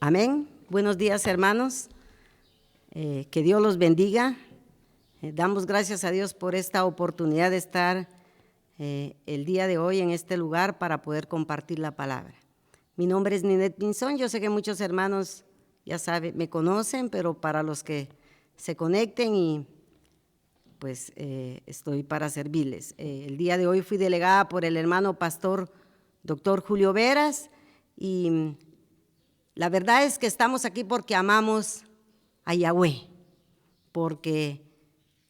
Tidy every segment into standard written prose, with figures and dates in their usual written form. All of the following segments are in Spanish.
Amén. Buenos días, hermanos. Que Dios los bendiga. Damos gracias a Dios por esta oportunidad de estar el día de hoy en este lugar para poder compartir la palabra. Mi nombre es Ninette Pinzón. Yo sé que muchos hermanos, ya saben, me conocen, pero para los que se conecten y pues estoy para servirles. El día de hoy fui delegada por el hermano pastor doctor Julio Veras y la verdad es que estamos aquí porque amamos a Yahweh, porque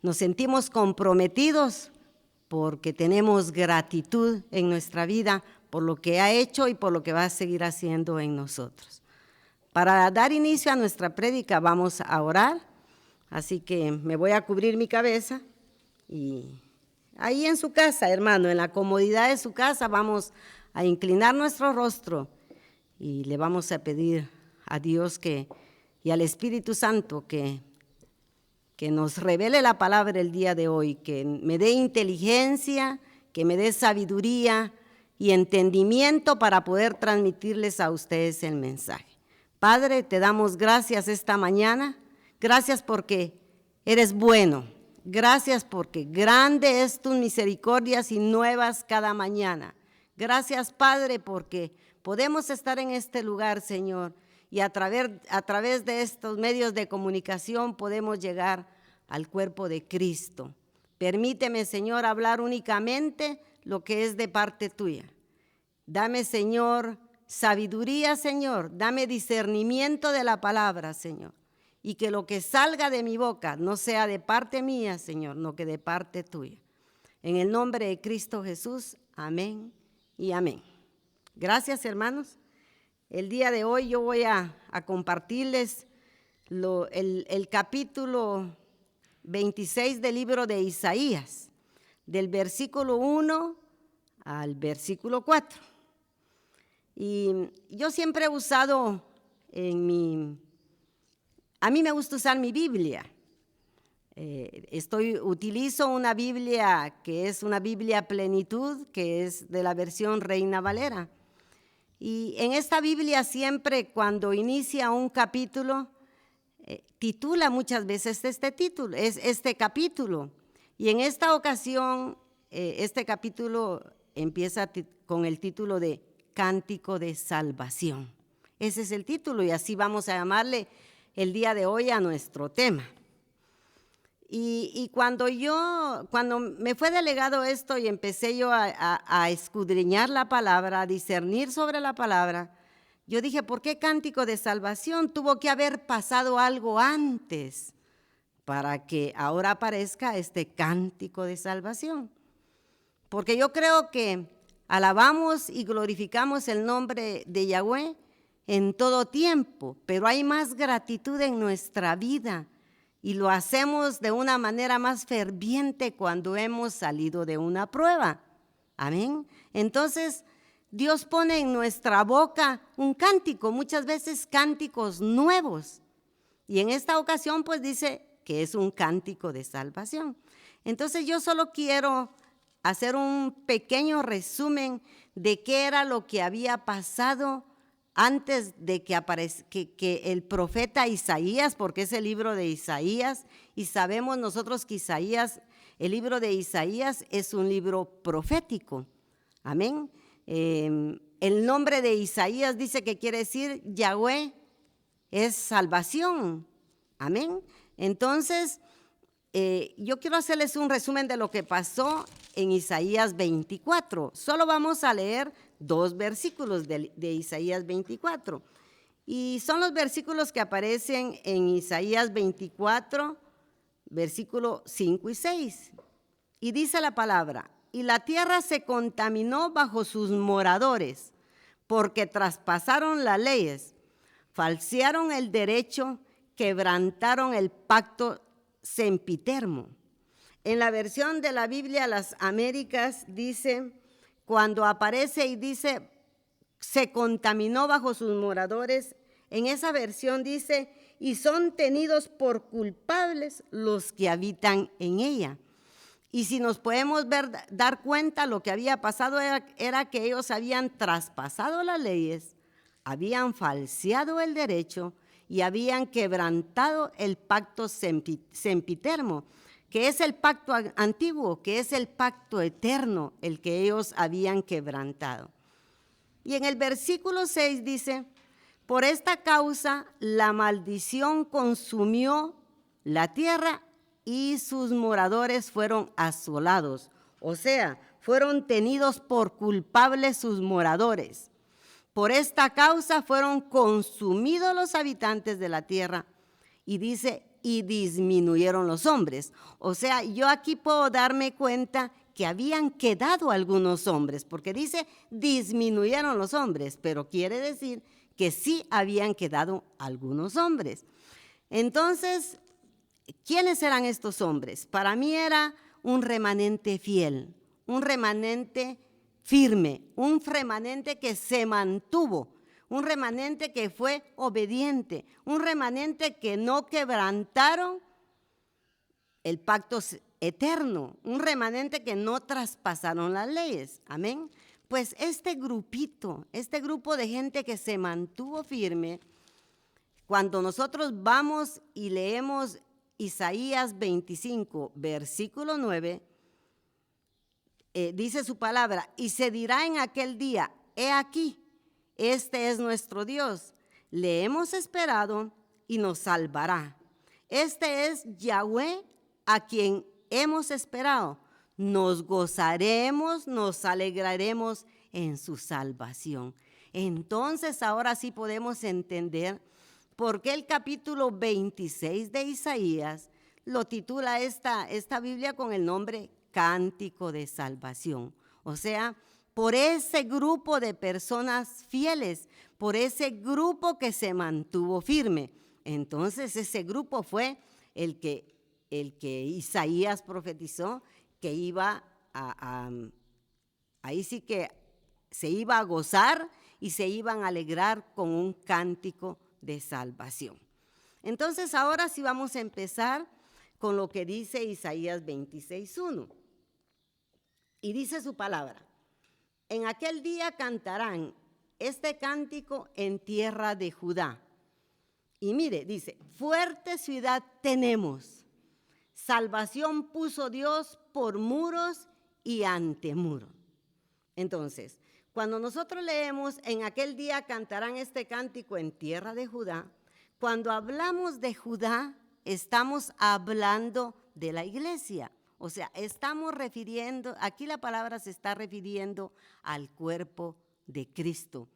nos sentimos comprometidos, porque tenemos gratitud en nuestra vida por lo que ha hecho y por lo que va a seguir haciendo en nosotros. Para dar inicio a nuestra prédica vamos a orar, así que me voy a cubrir mi cabeza y ahí en su casa, hermano, en la comodidad de su casa, vamos a inclinar nuestro rostro y le vamos a pedir a Dios y al Espíritu Santo que nos revele la palabra el día de hoy, que me dé inteligencia, que me dé sabiduría y entendimiento para poder transmitirles a ustedes el mensaje. Padre, te damos gracias esta mañana, gracias porque eres bueno, gracias porque grande es tus misericordias y nuevas cada mañana. Gracias, Padre, porque podemos estar en este lugar, Señor, y a través de estos medios de comunicación podemos llegar al cuerpo de Cristo. Permíteme, Señor, hablar únicamente lo que es de parte tuya. Dame, Señor, sabiduría, Señor, dame discernimiento de la palabra, Señor, y que lo que salga de mi boca no sea de parte mía, Señor, no que de parte tuya. En el nombre de Cristo Jesús, amén y amén. Gracias, hermanos. El día de hoy yo voy a compartirles el capítulo 26 del libro de Isaías, del versículo 1 al versículo 4. Y yo siempre he usado a mí me gusta usar mi Biblia. Utilizo una Biblia que es una Biblia Plenitud, que es de la versión Reina Valera. Y en esta Biblia siempre cuando inicia un capítulo, titula muchas veces este capítulo. Y en esta ocasión, este capítulo empieza con el título de Cántico de Salvación. Ese es el título y así vamos a llamarle el día de hoy a nuestro tema. Y cuando me fue delegado esto y empecé yo a escudriñar la palabra, a discernir sobre la palabra, yo dije, ¿por qué cántico de salvación? Tuvo que haber pasado algo antes para que ahora aparezca este cántico de salvación. Porque yo creo que alabamos y glorificamos el nombre de Yahweh en todo tiempo, pero hay más gratitud en nuestra vida. Y lo hacemos de una manera más ferviente cuando hemos salido de una prueba. Amén. Entonces, Dios pone en nuestra boca un cántico, muchas veces cánticos nuevos. Y en esta ocasión, pues dice que es un cántico de salvación. Entonces, yo solo quiero hacer un pequeño resumen de qué era lo que había pasado antes de que el profeta Isaías, porque es el libro de Isaías, y sabemos nosotros que el libro de Isaías es un libro profético. Amén. El nombre de Isaías dice que quiere decir Yahweh es salvación. Amén. Entonces, yo quiero hacerles un resumen de lo que pasó en Isaías 24. Solo vamos a leer 2 versículos de Isaías 24. Y son los versículos que aparecen en Isaías 24, versículos 5 y 6. Y dice la palabra, y la tierra se contaminó bajo sus moradores, porque traspasaron las leyes, falsearon el derecho, quebrantaron el pacto sempiterno. En la versión de la Biblia Las Américas dice, cuando aparece y dice, se contaminó bajo sus moradores, en esa versión dice, y son tenidos por culpables los que habitan en ella. Y si nos podemos dar cuenta, lo que había pasado era que ellos habían traspasado las leyes, habían falseado el derecho y habían quebrantado el pacto sempiterno, que es el pacto antiguo, que es el pacto eterno, el que ellos habían quebrantado. Y en el versículo 6 dice: por esta causa la maldición consumió la tierra y sus moradores fueron asolados. O sea, fueron tenidos por culpables sus moradores. Por esta causa fueron consumidos los habitantes de la tierra. Y dice, y disminuyeron los hombres. O sea, yo aquí puedo darme cuenta que habían quedado algunos hombres, porque dice, disminuyeron los hombres, pero quiere decir que sí habían quedado algunos hombres. Entonces, ¿quiénes eran estos hombres? Para mí era un remanente fiel, un remanente firme, un remanente que se mantuvo, un remanente que fue obediente, un remanente que no quebrantaron el pacto eterno, un remanente que no traspasaron las leyes. Amén. Pues este grupo de gente que se mantuvo firme, cuando nosotros vamos y leemos Isaías 25, versículo 9, dice su palabra, y se dirá en aquel día, he aquí, este es nuestro Dios, le hemos esperado y nos salvará. Este es Yahweh a quien hemos esperado. Nos gozaremos, nos alegraremos en su salvación. Entonces ahora sí podemos entender por qué el capítulo 26 de Isaías lo titula esta Biblia con el nombre Cántico de Salvación. O sea, por ese grupo de personas fieles, por ese grupo que se mantuvo firme. Entonces ese grupo fue el que Isaías profetizó que iba ahí sí que se iba a gozar y se iban a alegrar con un cántico de salvación. Entonces ahora sí vamos a empezar con lo que dice Isaías 26:1. Y dice su palabra, en aquel día cantarán este cántico en tierra de Judá. Y mire, dice, fuerte ciudad tenemos, salvación puso Dios por muros y antemuros. Entonces, cuando nosotros leemos, en aquel día cantarán este cántico en tierra de Judá, cuando hablamos de Judá, estamos hablando de la iglesia. O sea, estamos refiriendo, aquí la palabra se está refiriendo al cuerpo de Cristo.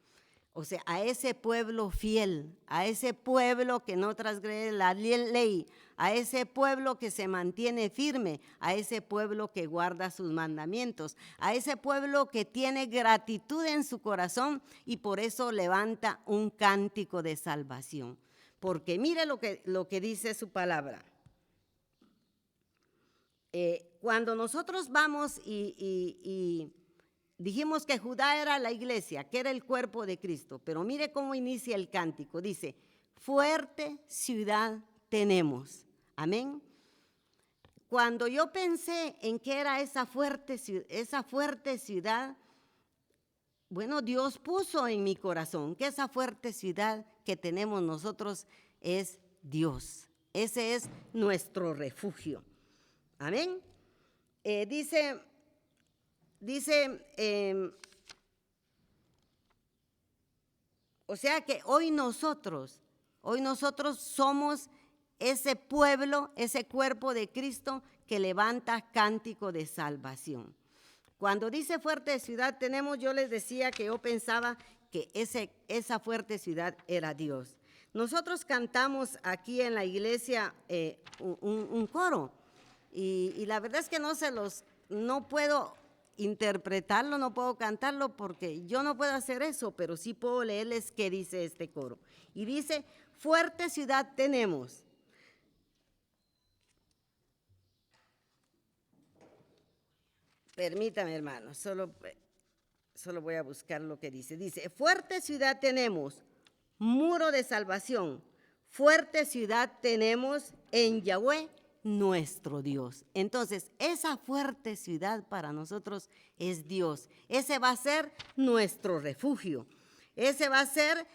O sea, a ese pueblo fiel, a ese pueblo que no transgrede la ley, a ese pueblo que se mantiene firme, a ese pueblo que guarda sus mandamientos, a ese pueblo que tiene gratitud en su corazón y por eso levanta un cántico de salvación. Porque mire lo que dice su palabra. Cuando nosotros vamos y dijimos que Judá era la iglesia, que era el cuerpo de Cristo, pero mire cómo inicia el cántico. Dice, fuerte ciudad tenemos. Amén. Cuando yo pensé en qué era esa fuerte ciudad, bueno, Dios puso en mi corazón que esa fuerte ciudad que tenemos nosotros es Dios. Ese es nuestro refugio. Amén. Dice, o sea que hoy nosotros somos ese pueblo, ese cuerpo de Cristo que levanta cántico de salvación. Cuando dice fuerte ciudad tenemos, yo les decía que yo pensaba que esa fuerte ciudad era Dios. Nosotros cantamos aquí en la iglesia un coro y la verdad es que no puedo interpretarlo, no puedo cantarlo porque yo no puedo hacer eso, pero sí puedo leerles qué dice este coro. Y dice, fuerte ciudad tenemos. Permítame, hermano, solo voy a buscar lo que dice. Dice, fuerte ciudad tenemos, muro de salvación, fuerte ciudad tenemos en Yahweh, nuestro Dios. Entonces, esa fuerte ciudad para nosotros es Dios. Ese va a ser nuestro refugio. Ese va a ser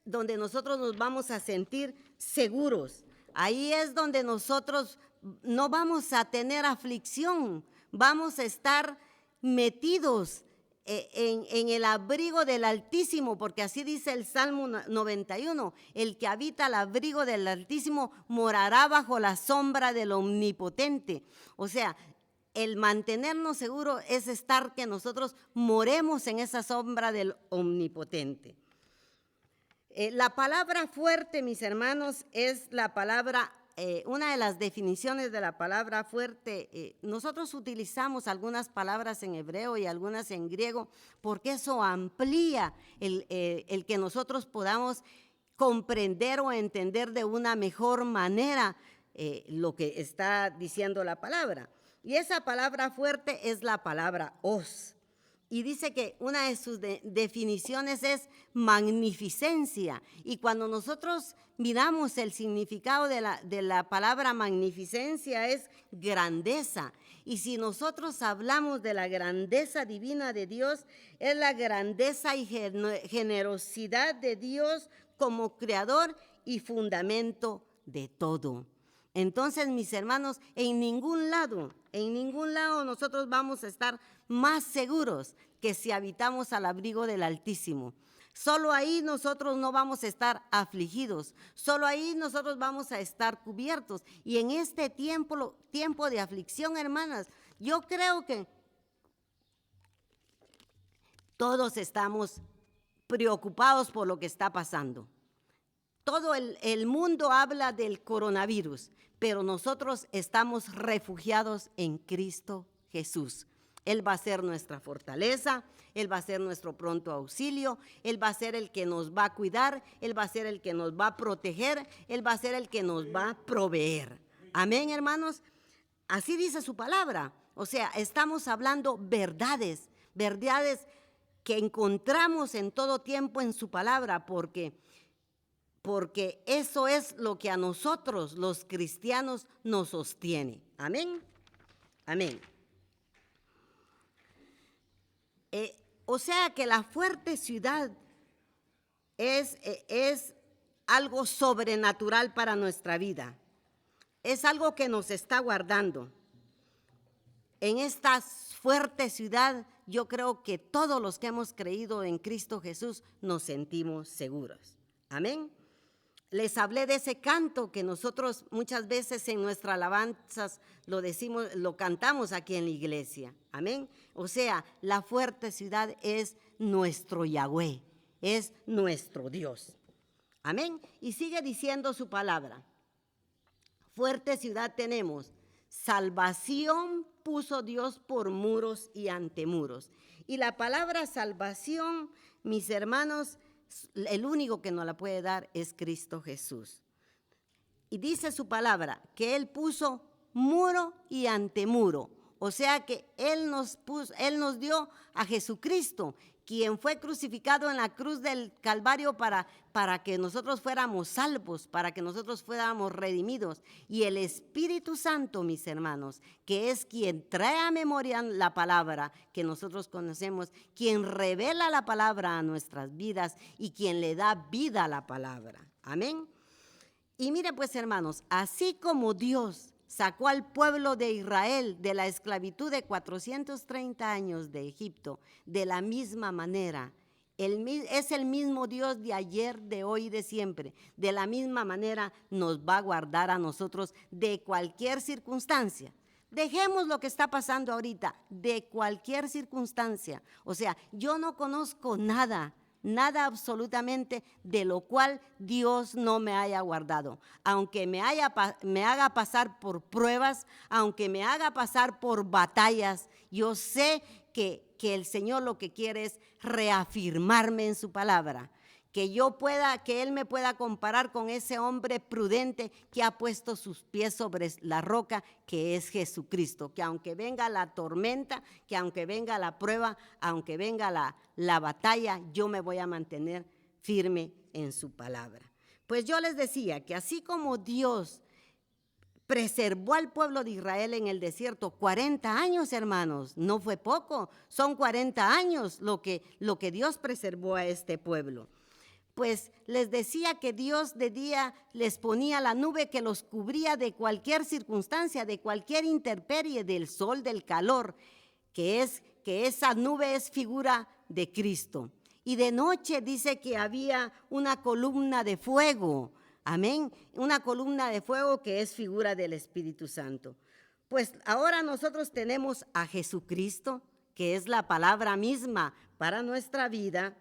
donde nosotros nos vamos a sentir seguros. Ahí es donde nosotros no vamos a tener aflicción, vamos a estar metidos en el abrigo del Altísimo, porque así dice el Salmo 91, el que habita al abrigo del Altísimo morará bajo la sombra del Omnipotente. O sea, el mantenernos seguros es estar que nosotros moremos en esa sombra del Omnipotente. La palabra fuerte, mis hermanos, es la palabra, una de las definiciones de la palabra fuerte. Nosotros utilizamos algunas palabras en hebreo y algunas en griego porque eso amplía el que nosotros podamos comprender o entender de una mejor manera lo que está diciendo la palabra. Y esa palabra fuerte es la palabra hoz. Y dice que una de sus definiciones es magnificencia. Y cuando nosotros miramos el significado de la palabra magnificencia es grandeza. Y si nosotros hablamos de la grandeza divina de Dios, es la grandeza y generosidad de Dios como creador y fundamento de todo. Entonces, mis hermanos, en ningún lado nosotros vamos a estar más seguros que si habitamos al abrigo del Altísimo. Solo ahí nosotros no vamos a estar afligidos, solo ahí nosotros vamos a estar cubiertos. Y en este tiempo de aflicción, hermanas, yo creo que todos estamos preocupados por lo que está pasando. Todo el mundo habla del coronavirus, pero nosotros estamos refugiados en Cristo Jesús. Él va a ser nuestra fortaleza, Él va a ser nuestro pronto auxilio, Él va a ser el que nos va a cuidar, Él va a ser el que nos va a proteger, Él va a ser el que nos va a proveer. Amén, hermanos. Así dice su palabra. O sea, estamos hablando verdades que encontramos en todo tiempo en su palabra, porque eso es lo que a nosotros, los cristianos, nos sostiene. Amén. Amén. O sea que la fuerte ciudad es algo sobrenatural para nuestra vida. Es algo que nos está guardando. En esta fuerte ciudad, yo creo que todos los que hemos creído en Cristo Jesús nos sentimos seguros. Amén. Les hablé de ese canto que nosotros muchas veces en nuestras alabanzas lo cantamos aquí en la iglesia. Amén. O sea, la fuerte ciudad es nuestro Yahweh, es nuestro Dios. Amén. Y sigue diciendo su palabra. Fuerte ciudad tenemos. Salvación puso Dios por muros y antemuros. Y la palabra salvación, mis hermanos, el único que nos la puede dar es Cristo Jesús. Y dice su palabra que Él puso muro y antemuro. O sea que Él nos dio a Jesucristo, quien fue crucificado en la cruz del Calvario para que nosotros fuéramos salvos, para que nosotros fuéramos redimidos. Y el Espíritu Santo, mis hermanos, que es quien trae a memoria la palabra que nosotros conocemos, quien revela la palabra a nuestras vidas y quien le da vida a la palabra. Amén. Y mire pues, hermanos, así como Dios sacó al pueblo de Israel de la esclavitud de 430 años de Egipto, de la misma manera, es el mismo Dios de ayer, de hoy y de siempre. De la misma manera nos va a guardar a nosotros de cualquier circunstancia. Dejemos lo que está pasando ahorita, de cualquier circunstancia. O sea, yo no conozco nada absolutamente de lo cual Dios no me haya guardado. Aunque me haga pasar por pruebas, aunque me haga pasar por batallas, yo sé que el Señor lo que quiere es reafirmarme en su palabra. Que Él me pueda comparar con ese hombre prudente que ha puesto sus pies sobre la roca, que es Jesucristo. Que aunque venga la tormenta, que aunque venga la prueba, aunque venga la batalla, yo me voy a mantener firme en su palabra. Pues yo les decía que así como Dios preservó al pueblo de Israel en el desierto 40 años, hermanos, no fue poco, son 40 años lo que Dios preservó a este pueblo. pues les decía que Dios de día les ponía la nube que los cubría de cualquier circunstancia, de cualquier intemperie, del sol, del calor, que esa nube es figura de Cristo. Y de noche dice que había una columna de fuego, amén, una columna de fuego que es figura del Espíritu Santo. Pues ahora nosotros tenemos a Jesucristo, que es la palabra misma para nuestra vida,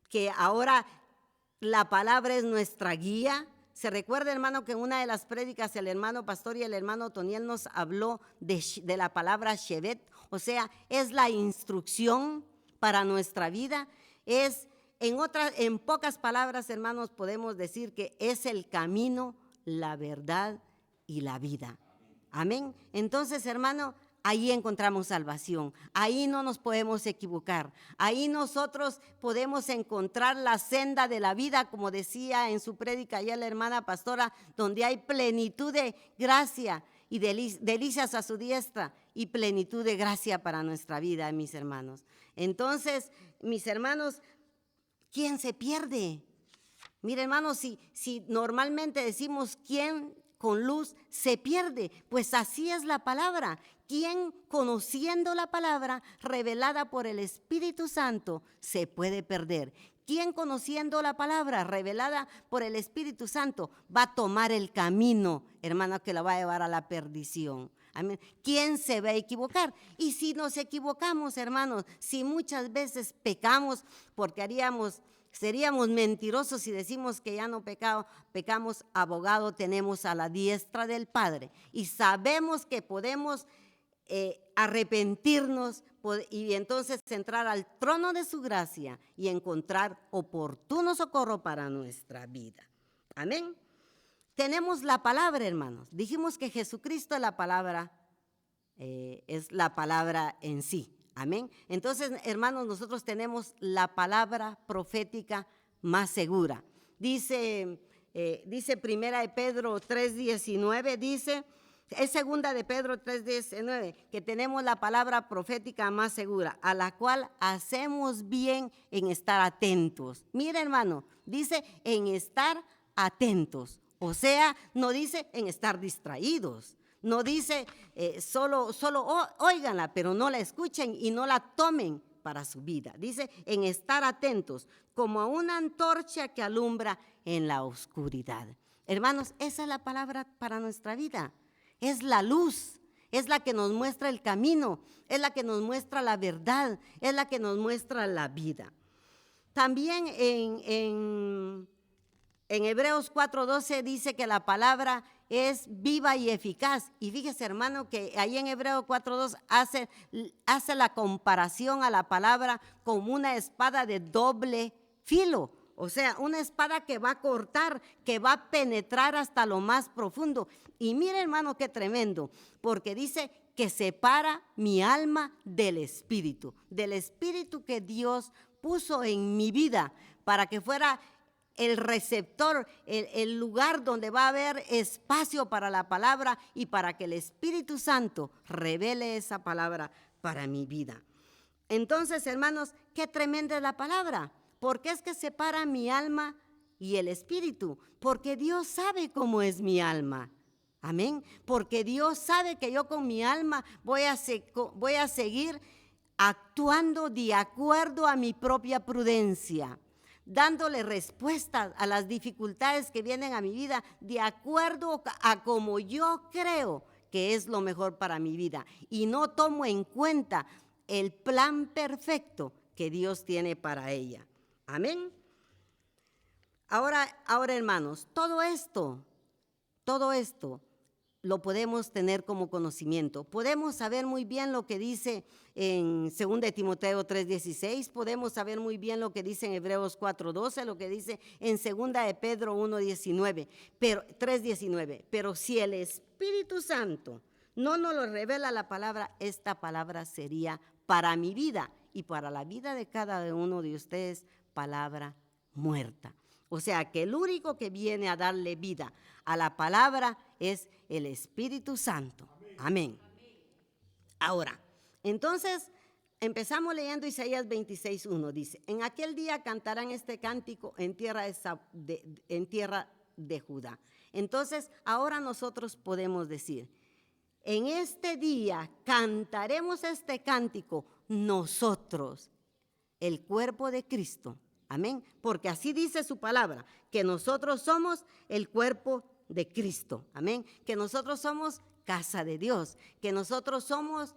que ahora la palabra es nuestra guía. Se recuerda, hermano, que en una de las prédicas el hermano pastor y el hermano Toniel nos habló de la palabra Shevet, o sea, es la instrucción para nuestra vida. En pocas palabras, hermanos, podemos decir que es el camino, la verdad y la vida. Amén. Entonces, hermano, ahí encontramos salvación, ahí no nos podemos equivocar, ahí nosotros podemos encontrar la senda de la vida, como decía en su prédica ya la hermana pastora, donde hay plenitud de gracia y delicias a su diestra y plenitud de gracia para nuestra vida, mis hermanos. Entonces, mis hermanos, ¿quién se pierde? Mire, hermanos, si normalmente decimos quién con luz se pierde, pues así es la palabra. Quien conociendo la palabra revelada por el Espíritu Santo se puede perder. Quien conociendo la palabra revelada por el Espíritu Santo va a tomar el camino, hermano, que la va a llevar a la perdición. Amén. ¿Quién se va a equivocar? Y si nos equivocamos, hermanos, si muchas veces pecamos, porque seríamos mentirosos si decimos que ya no pecamos, abogado tenemos a la diestra del Padre. Y sabemos que podemos arrepentirnos y entonces entrar al trono de su gracia y encontrar oportuno socorro para nuestra vida. Amén. Tenemos la palabra, hermanos. Dijimos que Jesucristo es la palabra en sí. Amén. Entonces, hermanos, nosotros tenemos la palabra profética más segura. Dice Primera de Pedro 3:19, es Segunda de Pedro 3:19, que tenemos la palabra profética más segura, a la cual hacemos bien en estar atentos. Mira, hermano, dice en estar atentos. O sea, no dice en estar distraídos. No dice solo óiganla, pero no la escuchen y no la tomen para su vida. Dice en estar atentos, como a una antorcha que alumbra en la oscuridad. Hermanos, esa es la palabra para nuestra vida. Es la luz, es la que nos muestra el camino, es la que nos muestra la verdad, es la que nos muestra la vida. También en Hebreos 4:12 dice que la palabra es viva y eficaz. Y fíjese, hermano, que ahí en Hebreos 4:2 hace la comparación a la palabra como una espada de doble filo. O sea, una espada que va a cortar, que va a penetrar hasta lo más profundo. Y mire, hermano, qué tremendo, porque dice que separa mi alma del espíritu que Dios puso en mi vida para que fuera el receptor, el lugar donde va a haber espacio para la palabra y para que el Espíritu Santo revele esa palabra para mi vida. Entonces, hermanos, qué tremenda es la palabra. ¿Por qué es que separa mi alma y el espíritu? Porque Dios sabe cómo es mi alma. Amén. Porque Dios sabe que yo con mi alma voy a seguir actuando de acuerdo a mi propia prudencia, dándole respuesta a las dificultades que vienen a mi vida de acuerdo a como yo creo que es lo mejor para mi vida. Y no tomo en cuenta el plan perfecto que Dios tiene para ella. Amén. Ahora, hermanos, todo esto lo podemos tener como conocimiento. Podemos saber muy bien lo que dice en 2 de Timoteo 3:16, podemos saber muy bien lo que dice en Hebreos 4:12, lo que dice en 2 de Pedro 3:19. Pero si el Espíritu Santo no nos lo revela la palabra, esta palabra sería para mi vida y para la vida de cada uno de ustedes, palabra muerta. O sea que el único que viene a darle vida a la palabra es el Espíritu Santo. Amén. Ahora, entonces, empezamos leyendo Isaías 26:1, dice, en aquel día cantarán este cántico en tierra de Judá. Entonces, ahora nosotros podemos decir, en este día cantaremos este cántico nosotros, el cuerpo de Cristo. Amén. Porque así dice su palabra, que nosotros somos el cuerpo de Cristo. Amén. Que nosotros somos casa de Dios, que nosotros somos,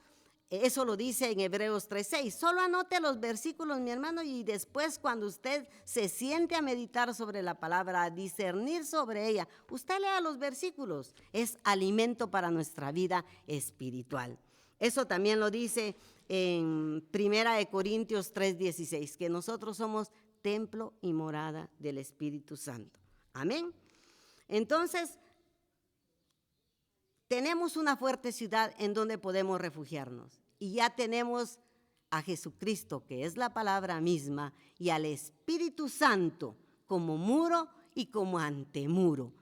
eso lo dice en Hebreos 3:6. Solo anote los versículos, mi hermano, y después cuando usted se siente a meditar sobre la palabra, a discernir sobre ella, usted lea los versículos. Es alimento para nuestra vida espiritual. Eso también lo dice en 1 Corintios 3:16, que nosotros somos templo y morada del Espíritu Santo. Amén. Entonces, tenemos una fuerte ciudad en donde podemos refugiarnos y ya tenemos a Jesucristo, que es la palabra misma, y al Espíritu Santo como muro y como antemuro.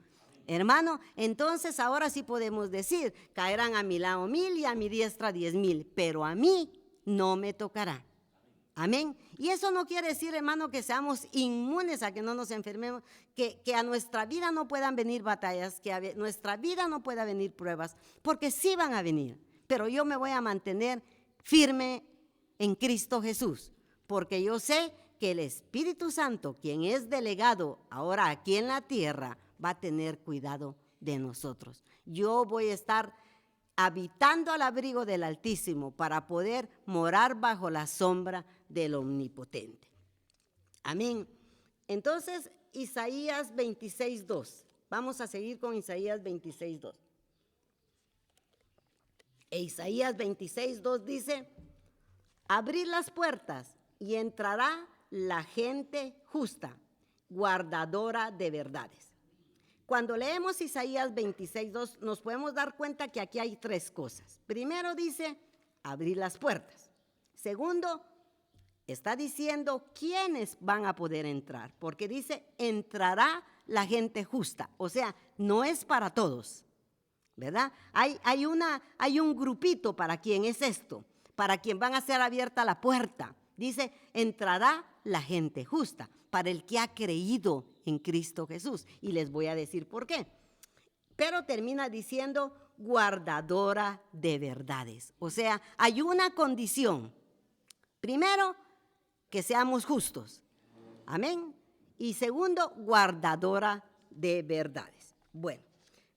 Hermano, entonces ahora sí podemos decir, caerán a mi lado 1000 y a mi diestra 10,000, pero a mí no me tocará. Amén. Y eso no quiere decir, hermano, que seamos inmunes a que no nos enfermemos, que a nuestra vida no puedan venir batallas, que a nuestra vida no pueda venir pruebas, porque sí van a venir. Pero yo me voy a mantener firme en Cristo Jesús, porque yo sé que el Espíritu Santo, quien es delegado ahora aquí en la tierra, va a tener cuidado de nosotros. Yo voy a estar habitando al abrigo del Altísimo para poder morar bajo la sombra del Omnipotente. Amén. Entonces, Isaías 26:2. Vamos a seguir con Isaías 26:2. E Isaías 26:2 dice, abrid las puertas y entrará la gente justa, guardadora de verdades. Cuando leemos Isaías 26:2, nos podemos dar cuenta que aquí hay tres cosas. Primero dice, abrir las puertas. Segundo, está diciendo quiénes van a poder entrar, porque dice, entrará la gente justa. O sea, no es para todos, ¿verdad? Hay un grupito para quien es esto, para quien van a ser abierta la puerta. Dice, entrará la gente justa, para el que ha creído en Cristo Jesús. Y les voy a decir por qué. Pero termina diciendo guardadora de verdades. O sea, hay una condición. Primero, que seamos justos. Amén. Y segundo, guardadora de verdades. Bueno,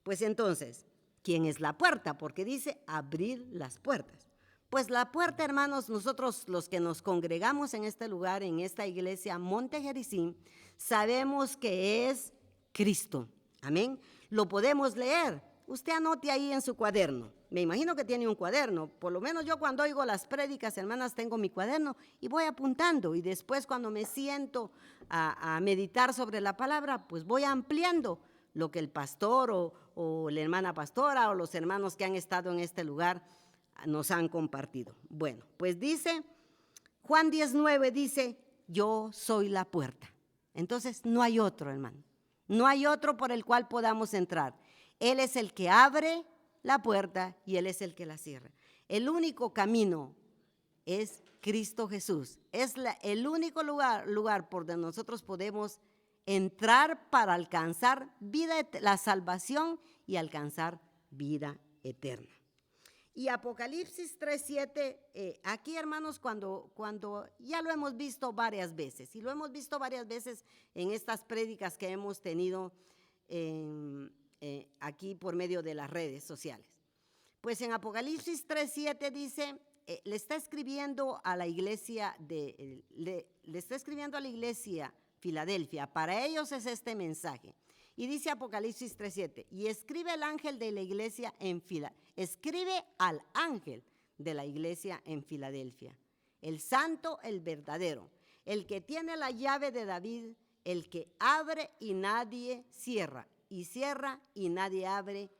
pues entonces, ¿quién es la puerta? Porque dice abrir las puertas. Pues la puerta, hermanos, nosotros los que nos congregamos en este lugar, en esta iglesia Monte Jericín, sabemos que es Cristo. Amén. Lo podemos leer. Usted anote ahí en su cuaderno. Me imagino que tiene un cuaderno. Por lo menos yo cuando oigo las prédicas, hermanas, tengo mi cuaderno y voy apuntando. Y después cuando me siento a meditar sobre la palabra, pues voy ampliando lo que el pastor o la hermana pastora o los hermanos que han estado en este lugar nos han compartido. Bueno, pues dice, Juan 10:9 dice, yo soy la puerta. Entonces no hay otro, hermano. No hay otro por el cual podamos entrar. Él es el que abre la puerta y Él es el que la cierra. El único camino es Cristo Jesús. Es el único lugar por donde nosotros podemos entrar para alcanzar la salvación y alcanzar vida eterna. Y Apocalipsis 3:7, aquí, hermanos, cuando ya lo hemos visto varias veces, y lo hemos visto varias veces en estas prédicas que hemos tenido aquí por medio de las redes sociales. Pues en Apocalipsis 3:7 dice, le está escribiendo a la iglesia le está escribiendo a la iglesia Filadelfia. Para ellos es este mensaje. Y dice Apocalipsis 3:7, y escribe al ángel de la iglesia en escribe al ángel de la iglesia en Filadelfia, el santo, el verdadero, el que tiene la llave de David, el que abre y nadie cierra, y cierra y nadie abre,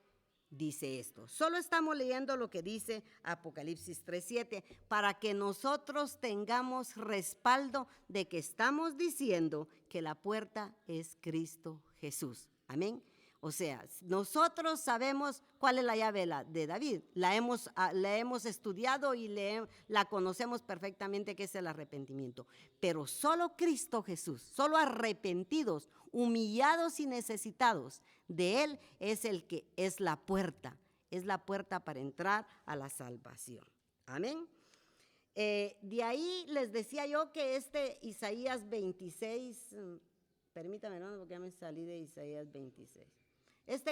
dice esto. Solo estamos leyendo lo que dice Apocalipsis 3:7 para que nosotros tengamos respaldo de que estamos diciendo que la puerta es Cristo Jesús. Amén. O sea, nosotros sabemos cuál es la llave de David. La hemos estudiado y la conocemos perfectamente, que es el arrepentimiento. Pero solo Cristo Jesús, solo arrepentidos, humillados y necesitados de Él es el que es la puerta para entrar a la salvación. Amén. De ahí les decía yo que Isaías 26, permítame, no, porque ya me salí de Isaías 26.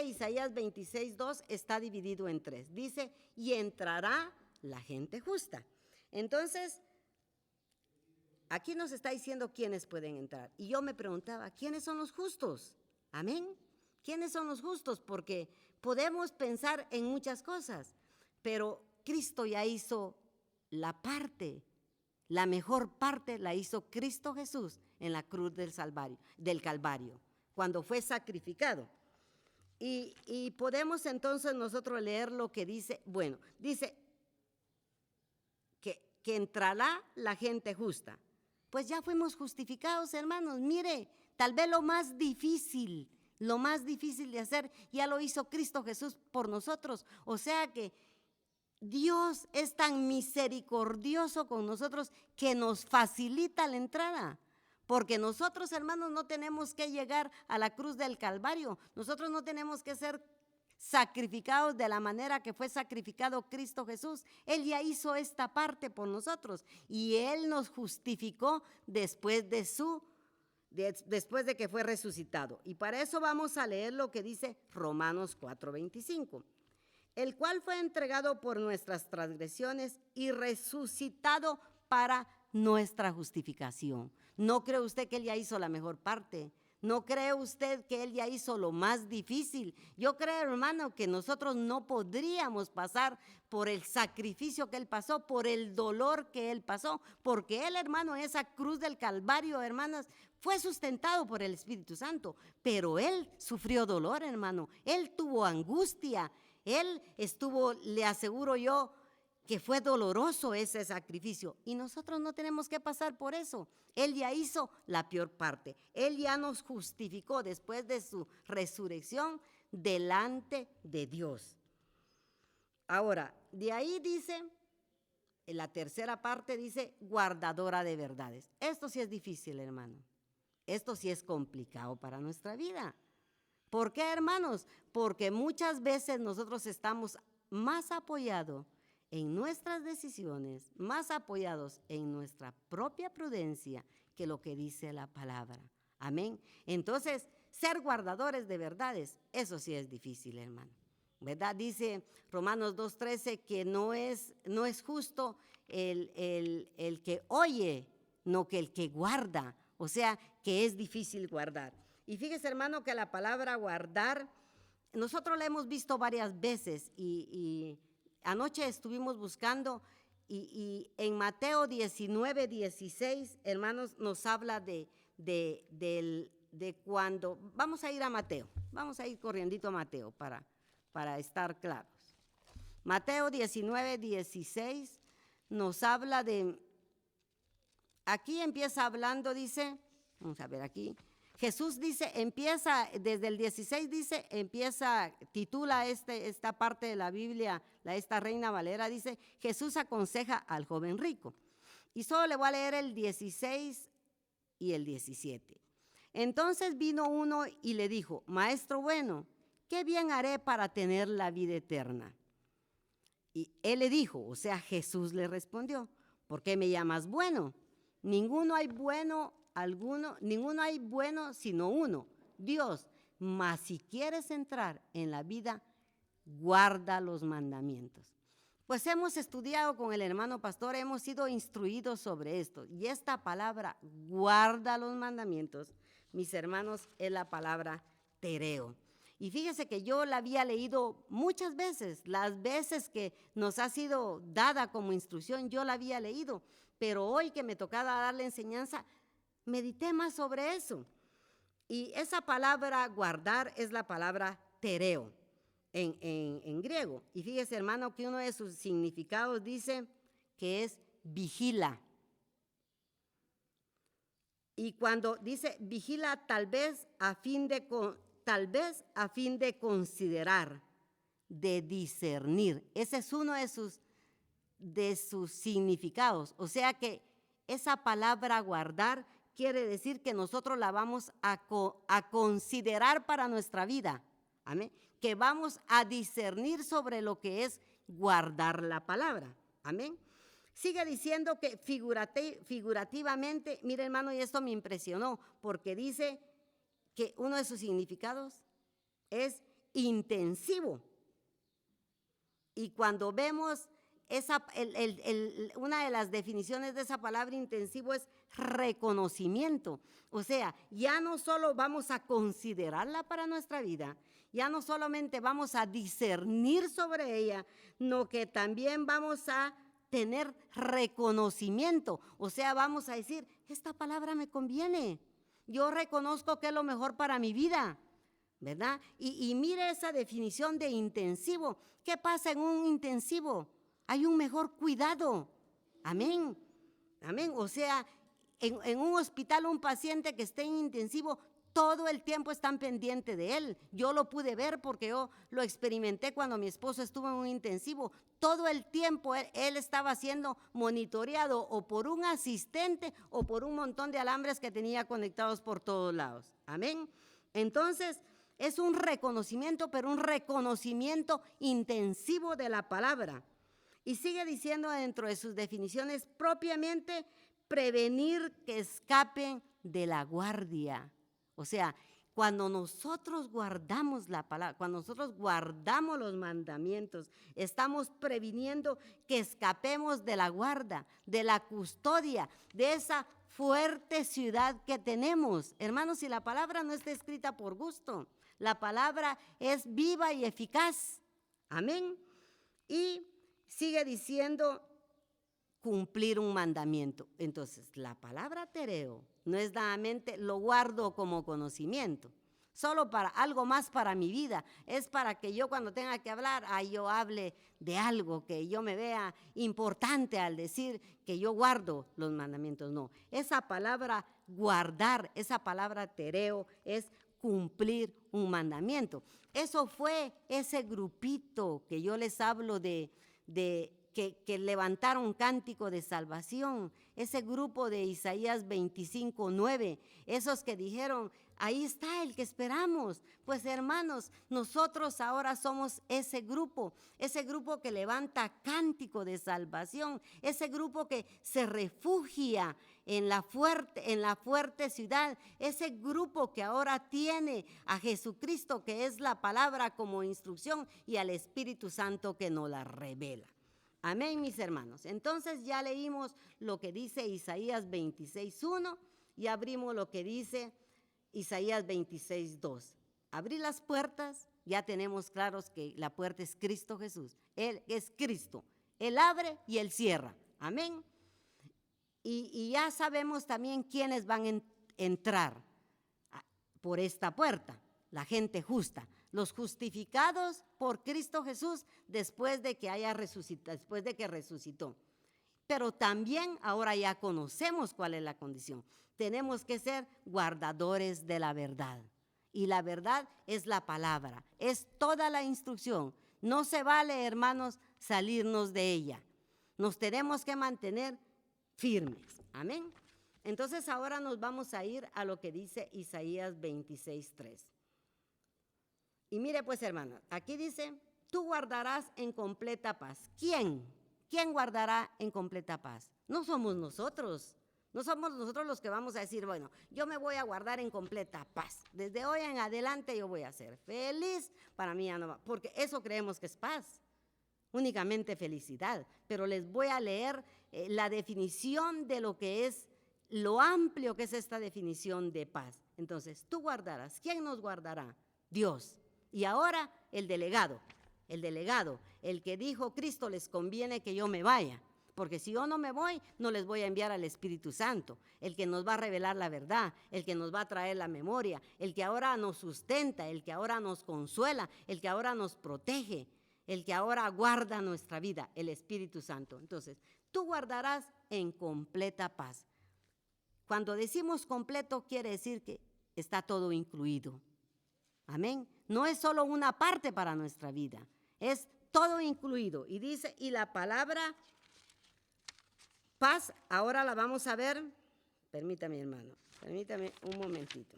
Isaías 26:2 está dividido en 3. Dice, y entrará la gente justa. Entonces, aquí nos está diciendo quiénes pueden entrar. Y yo me preguntaba, ¿quiénes son los justos? Amén. ¿Quiénes son los justos? Porque podemos pensar en muchas cosas, pero Cristo ya hizo la mejor parte la hizo Cristo Jesús en la cruz del Calvario, cuando fue sacrificado. Y podemos entonces nosotros leer lo que dice, bueno, dice que entrará la gente justa. Pues ya fuimos justificados, hermanos. Mire, tal vez lo más difícil de hacer, ya lo hizo Cristo Jesús por nosotros. O sea que Dios es tan misericordioso con nosotros que nos facilita la entrada. Porque nosotros, hermanos, no tenemos que llegar a la cruz del Calvario. Nosotros no tenemos que ser sacrificados de la manera que fue sacrificado Cristo Jesús. Él ya hizo esta parte por nosotros y Él nos justificó después de que fue resucitado. Y para eso vamos a leer lo que dice Romanos 4:25. El cual fue entregado por nuestras transgresiones y resucitado para nuestra justificación. ¿No cree usted que Él ya hizo la mejor parte? ¿No cree usted que Él ya hizo lo más difícil? Yo creo, hermano, que nosotros no podríamos pasar por el sacrificio que Él pasó, por el dolor que Él pasó, porque Él, hermano, en esa cruz del Calvario, hermanas, fue sustentado por el Espíritu Santo, pero Él sufrió dolor, hermano. Él tuvo angustia. Él estuvo, le aseguro yo, que fue doloroso ese sacrificio. Y nosotros no tenemos que pasar por eso. Él ya hizo la peor parte. Él ya nos justificó después de su resurrección delante de Dios. Ahora, de ahí dice, en la tercera parte dice, guardadora de verdades. Esto sí es difícil, hermano. Esto sí es complicado para nuestra vida. ¿Por qué, hermanos? Porque muchas veces nosotros estamos más apoyados en nuestras decisiones, más apoyados en nuestra propia prudencia que lo que dice la palabra. Amén. Entonces, ser guardadores de verdades, eso sí es difícil, hermano. ¿Verdad? Dice Romanos 2:13 que no es justo el que oye, no que el que guarda. O sea, que es difícil guardar. Y fíjese, hermano, que la palabra guardar, nosotros la hemos visto varias veces y anoche estuvimos buscando y en Mateo 19:16, hermanos, nos habla de cuando, vamos a ir a Mateo, vamos a ir corriendito a Mateo para estar claros. Mateo 19:16 nos habla aquí empieza hablando, dice, vamos a ver aquí, Jesús dice, empieza, desde el 16 dice, titula esta parte de la Biblia, esta Reina Valera, dice, Jesús aconseja al joven rico. Y solo le voy a leer el 16 y el 17. Entonces vino uno y le dijo, maestro bueno, ¿qué bien haré para tener la vida eterna? Y él le dijo, o sea, Jesús le respondió, ¿por qué me llamas bueno? Ninguno hay bueno sino uno, Dios. Mas si quieres entrar en la vida, guarda los mandamientos. Pues hemos estudiado con el hermano pastor, hemos sido instruidos sobre esto. Y esta palabra, guarda los mandamientos, mis hermanos, es la palabra tereo. Y fíjese que yo la había leído muchas veces, las veces que nos ha sido dada como instrucción, yo la había leído, pero hoy que me tocaba dar la enseñanza, medité más sobre eso. Y esa palabra guardar es la palabra tereo en griego. Y fíjese, hermano, que uno de sus significados dice que es vigila. Y cuando dice vigila, tal vez a fin de tal vez a fin de considerar, de discernir. Ese es uno de sus significados. O sea que esa palabra guardar quiere decir que nosotros la vamos a considerar para nuestra vida. Amén. Que vamos a discernir sobre lo que es guardar la palabra. Amén. Sigue diciendo que figurativamente, mire hermano, y esto me impresionó, porque dice que uno de sus significados es intensivo. Y cuando vemos una de las definiciones de esa palabra intensivo es reconocimiento. O sea, ya no solo vamos a considerarla para nuestra vida, ya no solamente vamos a discernir sobre ella, sino que también vamos a tener reconocimiento. O sea, vamos a decir, esta palabra me conviene. Yo reconozco que es lo mejor para mi vida, ¿verdad? Y mire esa definición de intensivo. ¿Qué pasa en un intensivo? Hay un mejor cuidado. Amén. Amén. O sea, en un hospital un paciente que esté en intensivo, todo el tiempo están pendientes de él. Yo lo pude ver porque yo lo experimenté cuando mi esposo estuvo en un intensivo. Todo el tiempo él estaba siendo monitoreado o por un asistente o por un montón de alambres que tenía conectados por todos lados. Amén. Entonces, es un reconocimiento, pero un reconocimiento intensivo de la palabra. Y sigue diciendo dentro de sus definiciones, propiamente prevenir que escapen de la guardia. O sea, cuando nosotros guardamos la palabra, cuando nosotros guardamos los mandamientos, estamos previniendo que escapemos de la guarda, de la custodia, de esa fuerte ciudad que tenemos. Hermanos, si la palabra no está escrita por gusto, la palabra es viva y eficaz. Amén. Y sigue diciendo cumplir un mandamiento. Entonces, la palabra tereo no es nada mente, lo guardo como conocimiento, solo para algo más para mi vida. Es para que yo cuando tenga que hablar, yo hable de algo, que yo me vea importante al decir que yo guardo los mandamientos. No, esa palabra guardar, esa palabra tereo es cumplir un mandamiento. Eso fue ese grupito que yo les hablo que levantaron un cántico de salvación, ese grupo de Isaías 25:9, esos que dijeron, ahí está el que esperamos. Pues hermanos, nosotros ahora somos ese grupo que levanta cántico de salvación, ese grupo que se refugia en la fuerte ciudad, ese grupo que ahora tiene a Jesucristo, que es la palabra como instrucción, y al Espíritu Santo que nos la revela. Amén, mis hermanos. Entonces ya leímos lo que dice Isaías 26:1 y abrimos lo que dice Isaías 26:2. Abrir las puertas, ya tenemos claros que la puerta es Cristo Jesús. Él es Cristo. Él abre y Él cierra. Amén. Y ya sabemos también quiénes van a entrar por esta puerta. La gente justa, los justificados por Cristo Jesús después de que haya resucitado, después de que resucitó. Pero también ahora ya conocemos cuál es la condición. Tenemos que ser guardadores de la verdad. Y la verdad es la palabra, es toda la instrucción. No se vale, hermanos, salirnos de ella. Nos tenemos que mantener firmes. Amén. Entonces ahora nos vamos a ir a lo que dice Isaías 26:3. Y mire pues, hermanos, aquí dice, tú guardarás en completa paz. ¿Quién? ¿Quién guardará en completa paz? No somos nosotros. No somos nosotros los que vamos a decir, bueno, yo me voy a guardar en completa paz. Desde hoy en adelante yo voy a ser feliz. Para mí ya no va, porque eso creemos que es paz. Únicamente felicidad. Pero les voy a leer la definición de lo que es, lo amplio que es esta definición de paz. Entonces, tú guardarás. ¿Quién nos guardará? Dios. Y ahora el delegado, el que dijo Cristo, les conviene que yo me vaya, porque si yo no me voy, no les voy a enviar al Espíritu Santo, el que nos va a revelar la verdad, el que nos va a traer la memoria, el que ahora nos sustenta, el que ahora nos consuela, el que ahora nos protege, el que ahora guarda nuestra vida, el Espíritu Santo. Entonces, tú guardarás en completa paz. Cuando decimos completo, quiere decir que está todo incluido. Amén. No es solo una parte para nuestra vida, es todo incluido. Y dice, y la palabra paz, ahora la vamos a ver. Permítame, hermano, permítame un momentito.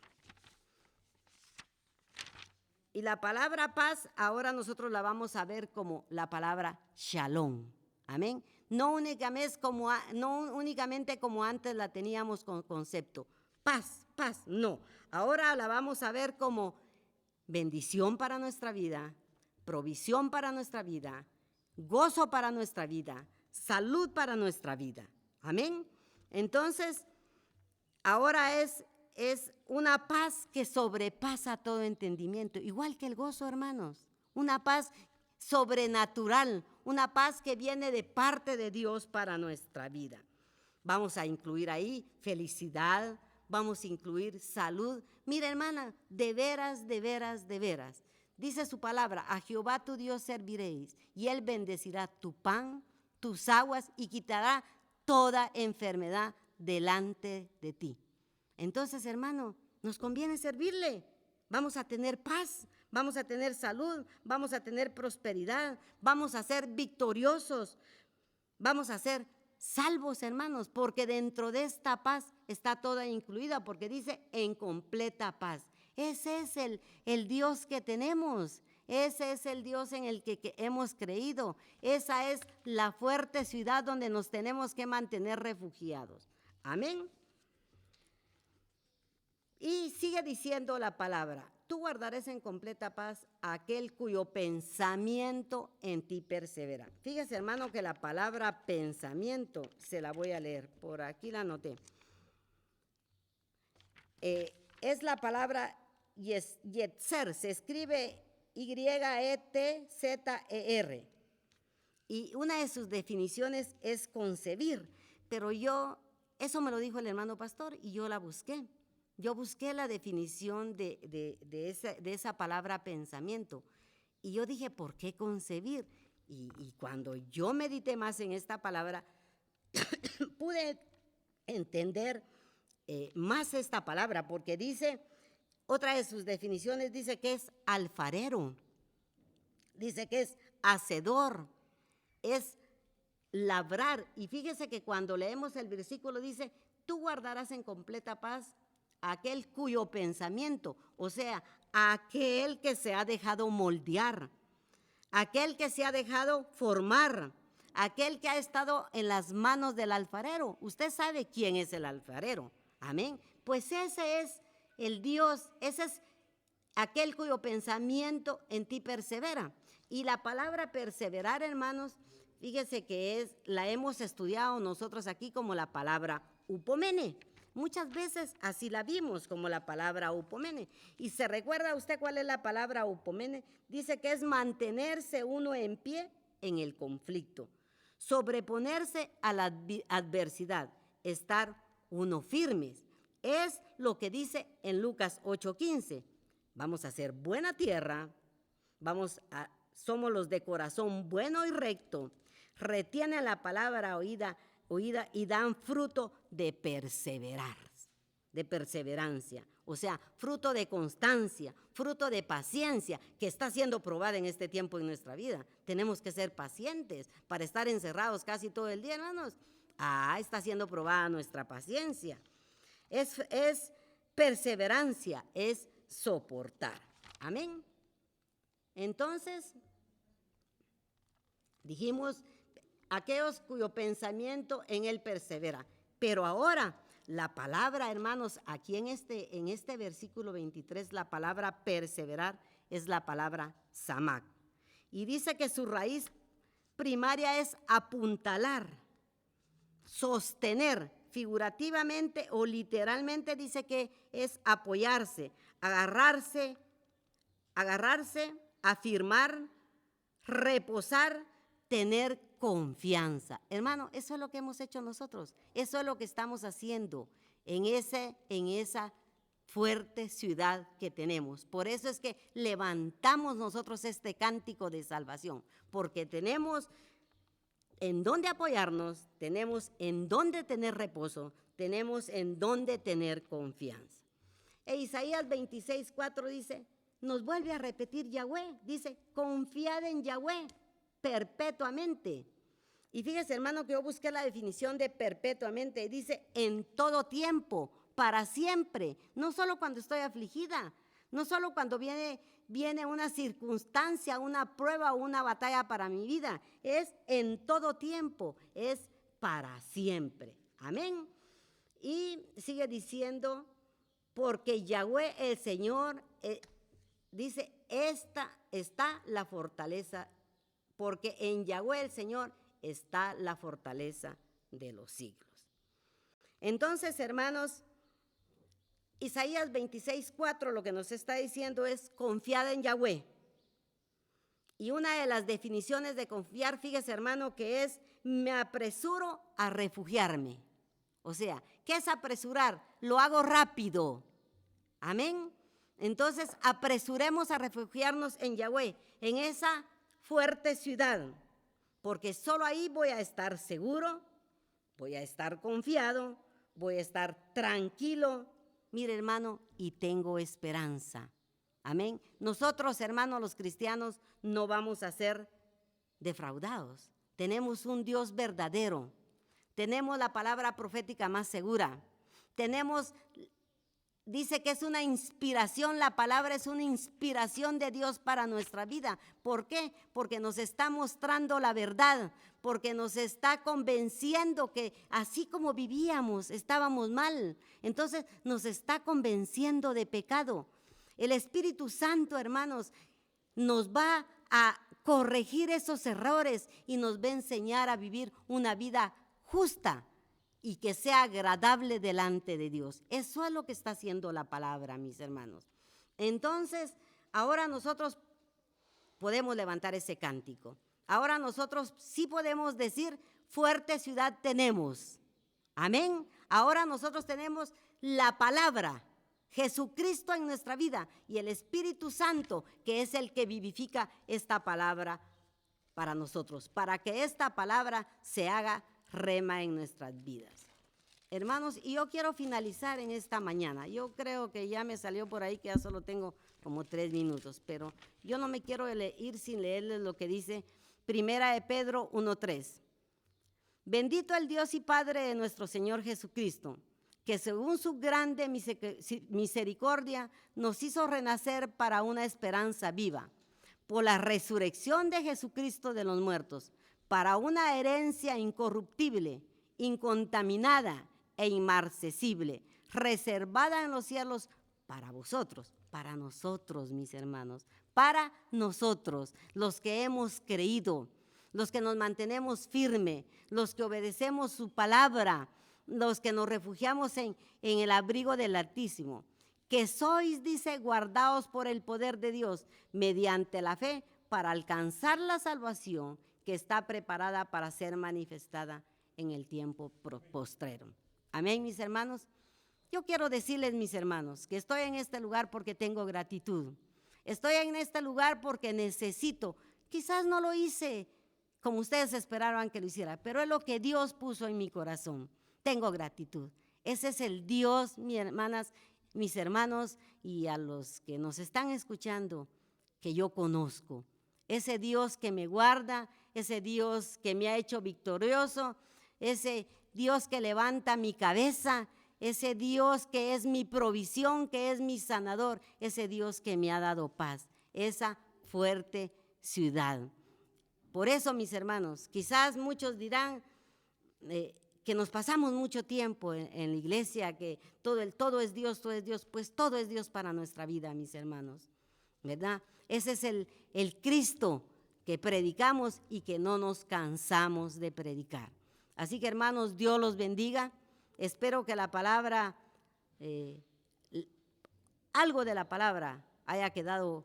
Y la palabra paz, ahora nosotros la vamos a ver como la palabra shalom. Amén. No únicamente como antes la teníamos con concepto. Paz, paz, no. Ahora la vamos a ver como bendición para nuestra vida, provisión para nuestra vida, gozo para nuestra vida, salud para nuestra vida. Amén. Entonces, ahora es una paz que sobrepasa todo entendimiento, igual que el gozo, hermanos. Una paz sobrenatural, una paz que viene de parte de Dios para nuestra vida. Vamos a incluir ahí felicidad, vamos a incluir salud. Mira, hermana, de veras, de veras, de veras. Dice su palabra, a Jehová tu Dios serviréis, y Él bendecirá tu pan, tus aguas, y quitará toda enfermedad delante de ti. Entonces, hermano, nos conviene servirle. Vamos a tener paz, vamos a tener salud, vamos a tener prosperidad, vamos a ser victoriosos, vamos a ser salvos, hermanos, porque dentro de esta paz está toda incluida, porque dice en completa paz. Ese es el Dios que tenemos, ese es el Dios en el que hemos creído, esa es la fuerte ciudad donde nos tenemos que mantener refugiados. Amén. Y sigue diciendo la palabra, tú guardarás en completa paz a aquel cuyo pensamiento en ti persevera. Fíjese, hermano, que la palabra pensamiento, se la voy a leer, por aquí la anoté. Es la palabra yetzer, se escribe Y-E-T-Z-E-R. Y una de sus definiciones es concebir, pero eso me lo dijo el hermano pastor y yo la busqué. Yo busqué la definición de esa palabra pensamiento y yo dije, ¿por qué concebir? Y cuando yo medité más en esta palabra, pude entender más esta palabra, porque dice, otra de sus definiciones dice que es alfarero, dice que es hacedor, es labrar. Y fíjese que cuando leemos el versículo dice, tú guardarás en completa paz aquel cuyo pensamiento, o sea, aquel que se ha dejado moldear, aquel que se ha dejado formar, aquel que ha estado en las manos del alfarero. Usted sabe quién es el alfarero, amén. Pues ese es el Dios, ese es aquel cuyo pensamiento en ti persevera. Y la palabra perseverar, hermanos, fíjese que la hemos estudiado nosotros aquí como la palabra upomene. Muchas veces así la vimos como la palabra upomene. ¿Y se recuerda usted cuál es la palabra upomene? Dice que es mantenerse uno en pie en el conflicto, sobreponerse a la adversidad, estar uno firmes. Es lo que dice en Lucas 8:15. Vamos a hacer buena tierra, somos los de corazón bueno y recto, retienen la palabra oída y dan fruto de perseverancia, o sea, fruto de constancia, fruto de paciencia, que está siendo probada en este tiempo en nuestra vida. Tenemos que ser pacientes para estar encerrados casi todo el día, hermanos. Está siendo probada nuestra paciencia. Es perseverancia, es soportar. Amén. Entonces, dijimos, aquellos cuyo pensamiento en él persevera. Pero ahora, la palabra, hermanos, aquí en este versículo 23, la palabra perseverar es la palabra samak. Y dice que su raíz primaria es apuntalar, sostener, figurativamente o literalmente dice que es apoyarse, agarrarse, afirmar, reposar, tener confianza. Hermano, eso es lo que hemos hecho nosotros, eso es lo que estamos haciendo en esa fuerte ciudad que tenemos. Por eso es que levantamos nosotros este cántico de salvación, porque tenemos en dónde apoyarnos, tenemos en dónde tener reposo, tenemos en dónde tener confianza. Isaías 26:4 dice, nos vuelve a repetir Yahweh. Dice, confiad en Yahweh perpetuamente. Y fíjese, hermano, que yo busqué la definición de perpetuamente. Y dice, en todo tiempo, para siempre. No solo cuando estoy afligida, no solo cuando viene una circunstancia, una prueba o una batalla para mi vida. Es en todo tiempo, es para siempre. Amén. Y sigue diciendo, porque Yahweh el Señor, dice, esta está la fortaleza, porque en Yahweh el Señor está la fortaleza de los siglos. Entonces, hermanos, Isaías 26:4 lo que nos está diciendo es confiad en Yahweh. Y una de las definiciones de confiar, fíjese, hermano, que es me apresuro a refugiarme. O sea, ¿qué es apresurar? Lo hago rápido. Amén. Entonces, apresuremos a refugiarnos en Yahweh, en esa fuerte ciudad, porque solo ahí voy a estar seguro, voy a estar confiado, voy a estar tranquilo. Mire, hermano, y tengo esperanza. Amén. Nosotros, hermanos, los cristianos, no vamos a ser defraudados. Tenemos un Dios verdadero. Tenemos la palabra profética más segura. Dice que es una inspiración, la palabra es una inspiración de Dios para nuestra vida. ¿Por qué? Porque nos está mostrando la verdad, porque nos está convenciendo que así como vivíamos, estábamos mal. Entonces nos está convenciendo de pecado. El Espíritu Santo, hermanos, nos va a corregir esos errores y nos va a enseñar a vivir una vida justa y que sea agradable delante de Dios. Eso es lo que está haciendo la palabra, mis hermanos. Entonces, ahora nosotros podemos levantar ese cántico. Ahora nosotros sí podemos decir, fuerte ciudad tenemos. Amén. Ahora nosotros tenemos la palabra, Jesucristo en nuestra vida y el Espíritu Santo, que es el que vivifica esta palabra para nosotros, para que esta palabra se haga rema en nuestras vidas. Hermanos, y yo quiero finalizar en esta mañana. Yo creo que ya me salió por ahí que ya solo tengo como 3 minutos, pero yo no me quiero ir sin leerles lo que dice Primera de Pedro 1:3. Bendito el Dios y Padre de nuestro Señor Jesucristo, que según su grande misericordia nos hizo renacer para una esperanza viva, por la resurrección de Jesucristo de los muertos, para una herencia incorruptible, incontaminada e inmarcesible, reservada en los cielos para vosotros, para nosotros, mis hermanos, para nosotros, los que hemos creído, los que nos mantenemos firmes, los que obedecemos su palabra, los que nos refugiamos en el abrigo del Altísimo, que sois, dice, guardados por el poder de Dios, mediante la fe, para alcanzar la salvación que está preparada para ser manifestada en el tiempo postrero. Amén, mis hermanos. Yo quiero decirles, mis hermanos, que estoy en este lugar porque tengo gratitud. Estoy en este lugar porque necesito. Quizás no lo hice como ustedes esperaban que lo hiciera, pero es lo que Dios puso en mi corazón. Tengo gratitud. Ese es el Dios, mis hermanas, mis hermanos, y a los que nos están escuchando, que yo conozco. Ese Dios que me guarda, ese Dios que me ha hecho victorioso, ese Dios que levanta mi cabeza, ese Dios que es mi provisión, que es mi sanador, ese Dios que me ha dado paz, esa fuerte ciudad. Por eso, mis hermanos, quizás muchos dirán que nos pasamos mucho tiempo en la iglesia, que todo es Dios, pues todo es Dios para nuestra vida, mis hermanos, ¿verdad? Ese es el Cristo que predicamos y que no nos cansamos de predicar. Así que, hermanos, Dios los bendiga. Espero que la palabra, algo de la palabra haya quedado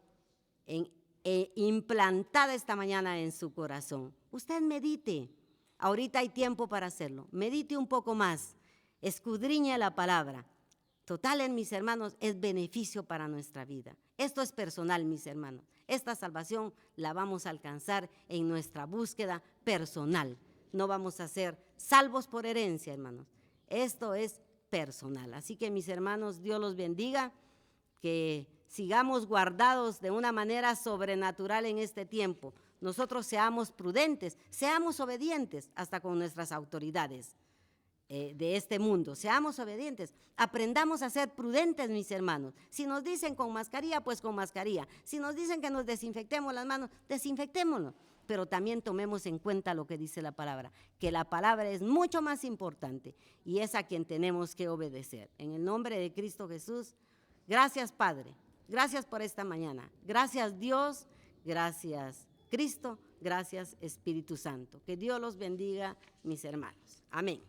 implantada esta mañana en su corazón. Usted medite. Ahorita hay tiempo para hacerlo. Medite un poco más. Escudriñe la palabra. Total, mis hermanos, es beneficio para nuestra vida. Esto es personal, mis hermanos. Esta salvación la vamos a alcanzar en nuestra búsqueda personal. No vamos a ser salvos por herencia, hermanos. Esto es personal. Así que, mis hermanos, Dios los bendiga, que sigamos guardados de una manera sobrenatural en este tiempo. Nosotros seamos prudentes, seamos obedientes hasta con nuestras autoridades de este mundo. Seamos obedientes, aprendamos a ser prudentes, mis hermanos. Si nos dicen con mascarilla, pues con mascarilla. Si nos dicen que nos desinfectemos las manos, desinfectémonos. Pero también tomemos en cuenta lo que dice la palabra, que la palabra es mucho más importante y es a quien tenemos que obedecer. En el nombre de Cristo Jesús, gracias Padre, gracias por esta mañana. Gracias Dios, gracias Cristo, gracias Espíritu Santo. Que Dios los bendiga, mis hermanos. Amén.